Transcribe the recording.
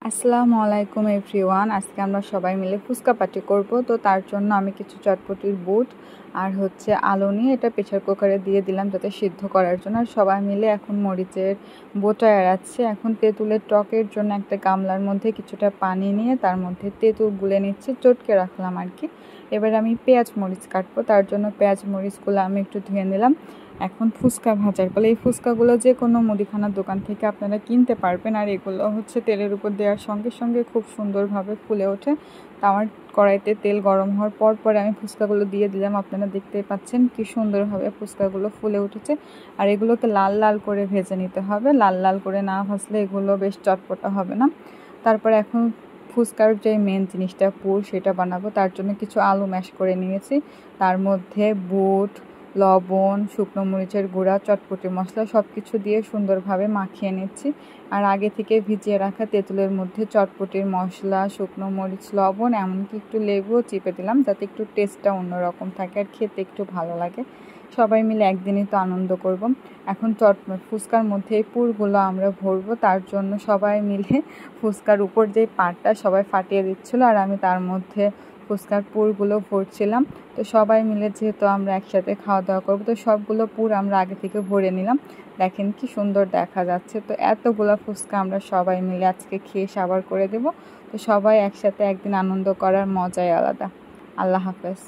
আসসালামু আলাইকুম এভরিওয়ান। আজকে আমরা সবাই মিলে ফুচকা পার্টি করব। তো তার জন্য আমি কিছু চটপটির বুট আর আলু নিয়ে এটা প্রেসার কুকারে দিয়ে দিলাম যাতে সিদ্ধ করার জন্য। আর সবাই মিলে এখন মরিচের বোটা এড়াচ্ছে। এখন তেঁতুলের টকের জন্য একটা গামলার মধ্যে কিছুটা পানি নিয়ে তার মধ্যে তেঁতুল গুলে নিচ্ছে, চটকে রাখলাম আর কি। এবার আমি পেঁয়াজ মরিচ কাটবো, তার জন্য পেঁয়াজ মরিচগুলো আমি একটু ধুয়ে নিলাম। এখন ফুচকা ভাজার ফলে এই ফুচকাগুলো যে কোনো মুদিখানার দোকান থেকে আপনারা কিনতে পারবেন। আর এগুলো তেলের উপর দেওয়ার সঙ্গে সঙ্গে খুব সুন্দরভাবে ফুলে ওঠে। তো আমার কড়াইতে তেল গরম হওয়ার পরে আমি ফুচকাগুলো দিয়ে দিলাম। আপনারা দেখতেই পাচ্ছেন কি সুন্দরভাবে ফুচকাগুলো ফুলে উঠেছে। আর এগুলোকে লাল লাল করে ভেজে নিতে হবে, লাল লাল করে না ভাজলে এগুলো বেশ চটপটা হবে না। তারপরে এখন ফুচকার যে মেন জিনিসটা পুর, সেটা বানাবো। তার জন্য কিছু আলু ম্যাশ করে নিয়েছি, তার মধ্যে বুট, লবণ, শুকনো মরিচের গুঁড়া, চটপটি মশলা সব কিছু দিয়ে সুন্দরভাবে মাখিয়ে নিচ্ছি। আর আগে থেকে ভিজিয়ে রাখা তেঁতুলের মধ্যে চটপটির মশলা, শুকনো মরিচ, লবণ, এমনকি একটু লেবুও চিপে দিলাম যাতে একটু টেস্টটা অন্যরকম থাকে আর খেতে একটু ভালো লাগে। সবাই মিলে একদিনই তো আনন্দ করব। এখন ফুচকার মধ্যে এই পুরগুলো আমরা ভরবো। তার জন্য সবাই মিলে ফুচকার উপর যেই পাটটা সবাই ফাটিয়ে দিচ্ছিলো আর আমি তার মধ্যে ফুচকার পুরগুলো ভরছিলাম। তো সবাই মিলে যেহেতু আমরা একসাথে খাওয়া দাওয়া করবো, তো সবগুলো পুর আমরা আগে থেকে ভরে নিলাম। দেখেন কি সুন্দর দেখা যাচ্ছে। তো এতগুলো ফুচকা আমরা সবাই মিলে আজকে খেয়ে সাবার করে দেব। তো সবাই একসাথে একদিন আনন্দ করার মজাই আলাদা। আল্লাহ হাফেজ।